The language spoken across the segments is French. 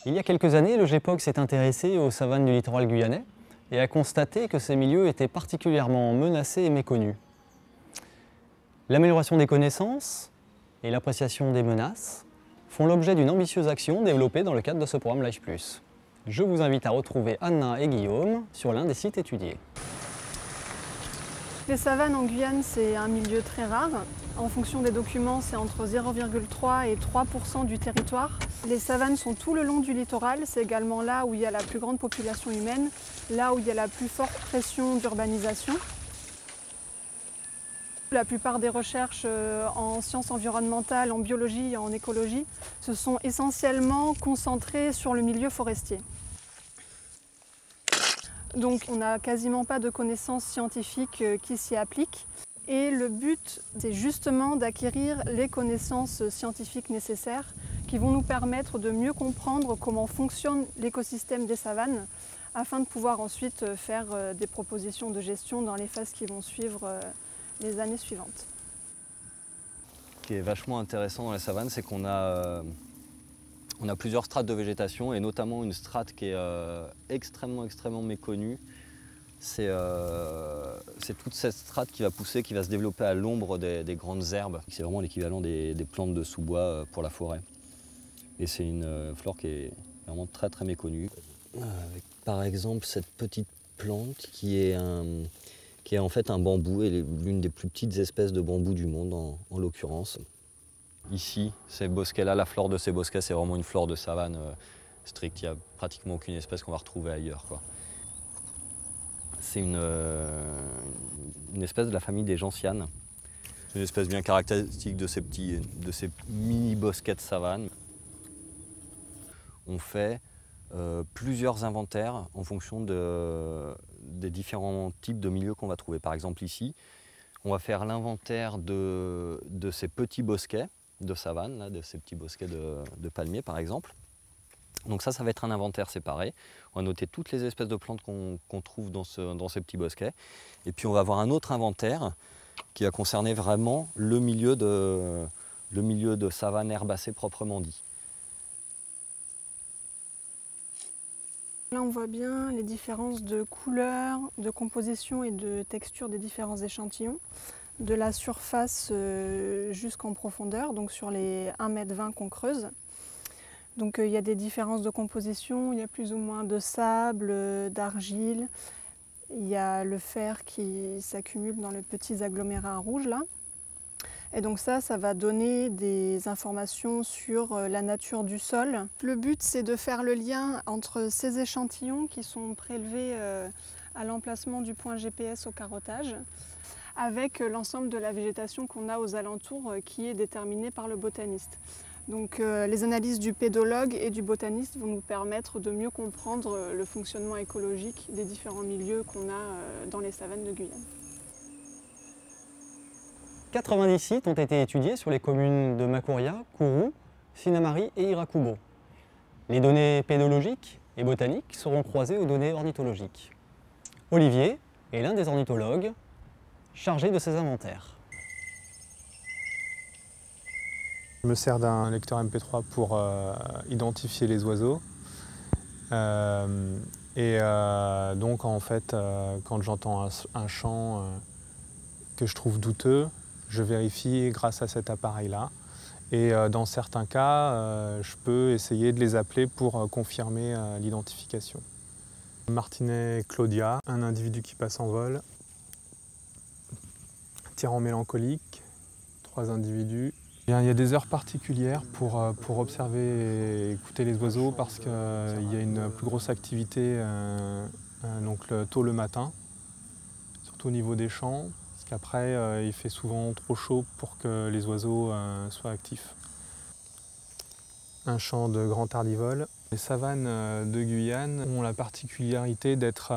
Il y a quelques années, le GEPOG s'est intéressé aux savanes du littoral guyanais et a constaté que ces milieux étaient particulièrement menacés et méconnus. L'amélioration des connaissances et l'appréciation des menaces font l'objet d'une ambitieuse action développée dans le cadre de ce programme LIFE+. Je vous invite à retrouver Anna et Guillaume sur l'un des sites étudiés. Les savanes en Guyane, c'est un milieu très rare. En fonction des documents, c'est entre 0,3 et 3% du territoire. Les savanes sont tout le long du littoral. C'est également là où il y a la plus grande population humaine, là où il y a la plus forte pression d'urbanisation. La plupart des recherches en sciences environnementales, en biologie et en écologie se sont essentiellement concentrées sur le milieu forestier. Donc on n'a quasiment pas de connaissances scientifiques qui s'y appliquent. Et le but, c'est justement d'acquérir les connaissances scientifiques nécessaires qui vont nous permettre de mieux comprendre comment fonctionne l'écosystème des savanes afin de pouvoir ensuite faire des propositions de gestion dans les phases qui vont suivre les années suivantes. Ce qui est vachement intéressant dans les savanes, c'est qu'on a plusieurs strates de végétation et notamment une strate qui est extrêmement méconnue. C'est toute cette strate qui va pousser, qui va se développer à l'ombre des grandes herbes. C'est vraiment l'équivalent des plantes de sous-bois pour la forêt. Et c'est une flore qui est vraiment très méconnue. Avec par exemple cette petite plante qui est en fait un bambou, et l'une des plus petites espèces de bambou du monde en l'occurrence. Ici, ces bosquets-là, la flore de ces bosquets, c'est vraiment une flore de savane stricte. Il n'y a pratiquement aucune espèce qu'on va retrouver ailleurs, quoi. C'est une espèce de la famille des gentianes. C'est une espèce bien caractéristique de ces mini bosquets de savane. On fait plusieurs inventaires en fonction des différents types de milieux qu'on va trouver. Par exemple ici, on va faire l'inventaire de ces petits bosquets de savane, là, de ces petits bosquets de palmiers par exemple. Donc ça va être un inventaire séparé. On va noter toutes les espèces de plantes qu'on trouve dans ces petits bosquets. Et puis on va avoir un autre inventaire qui va concerner vraiment le milieu de savane herbacée proprement dit. Là, on voit bien les différences de couleur, de composition et de texture des différents échantillons, de la surface jusqu'en profondeur, donc sur les 1,20 m qu'on creuse. Donc il y a des différences de composition, il y a plus ou moins de sable, d'argile, il y a le fer qui s'accumule dans les petits agglomérats rouges là. Et donc ça va donner des informations sur la nature du sol. Le but, c'est de faire le lien entre ces échantillons qui sont prélevés à l'emplacement du point GPS au carottage avec l'ensemble de la végétation qu'on a aux alentours qui est déterminée par le botaniste. Donc les analyses du pédologue et du botaniste vont nous permettre de mieux comprendre le fonctionnement écologique des différents milieux qu'on a dans les savanes de Guyane. 90 sites ont été étudiés sur les communes de Makouria, Kourou, Sinamari et Irakubo. Les données pédologiques et botaniques seront croisées aux données ornithologiques. Olivier est l'un des ornithologues chargés de ces inventaires. Je me sers d'un lecteur MP3 pour identifier les oiseaux. Donc en fait, quand j'entends un chant que je trouve douteux, je vérifie grâce à cet appareil-là. Et dans certains cas, je peux essayer de les appeler pour confirmer l'identification. Martinet Claudia, un individu qui passe en vol. Tyran mélancolique, 3 individus. Il y a des heures particulières pour observer et écouter les oiseaux parce qu'il y a une plus grosse activité tôt le matin, surtout au niveau des champs, parce qu'après il fait souvent trop chaud pour que les oiseaux soient actifs. Un champ de grand tardivol. Les savanes de Guyane ont la particularité d'être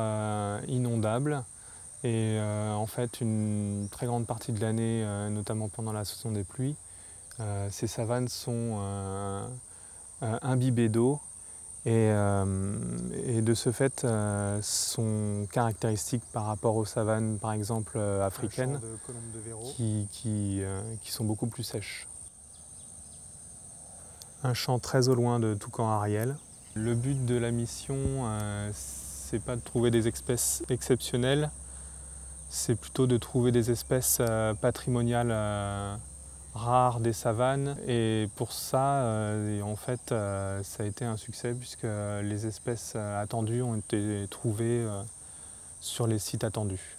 inondables. Et en fait, une très grande partie de l'année, notamment pendant la saison des pluies, ces savanes sont imbibées d'eau et de ce fait sont caractéristiques par rapport aux savanes, par exemple africaines, qui sont beaucoup plus sèches. Un champ très au loin de Toucan Ariel. Le but de la mission, c'est pas de trouver des espèces exceptionnelles, c'est plutôt de trouver des espèces patrimoniales rares des savanes. Et pour ça, en fait, ça a été un succès puisque les espèces attendues ont été trouvées sur les sites attendus.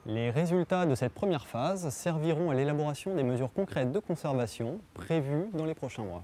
Les résultats de cette première phase serviront à l'élaboration des mesures concrètes de conservation prévues dans les prochains mois.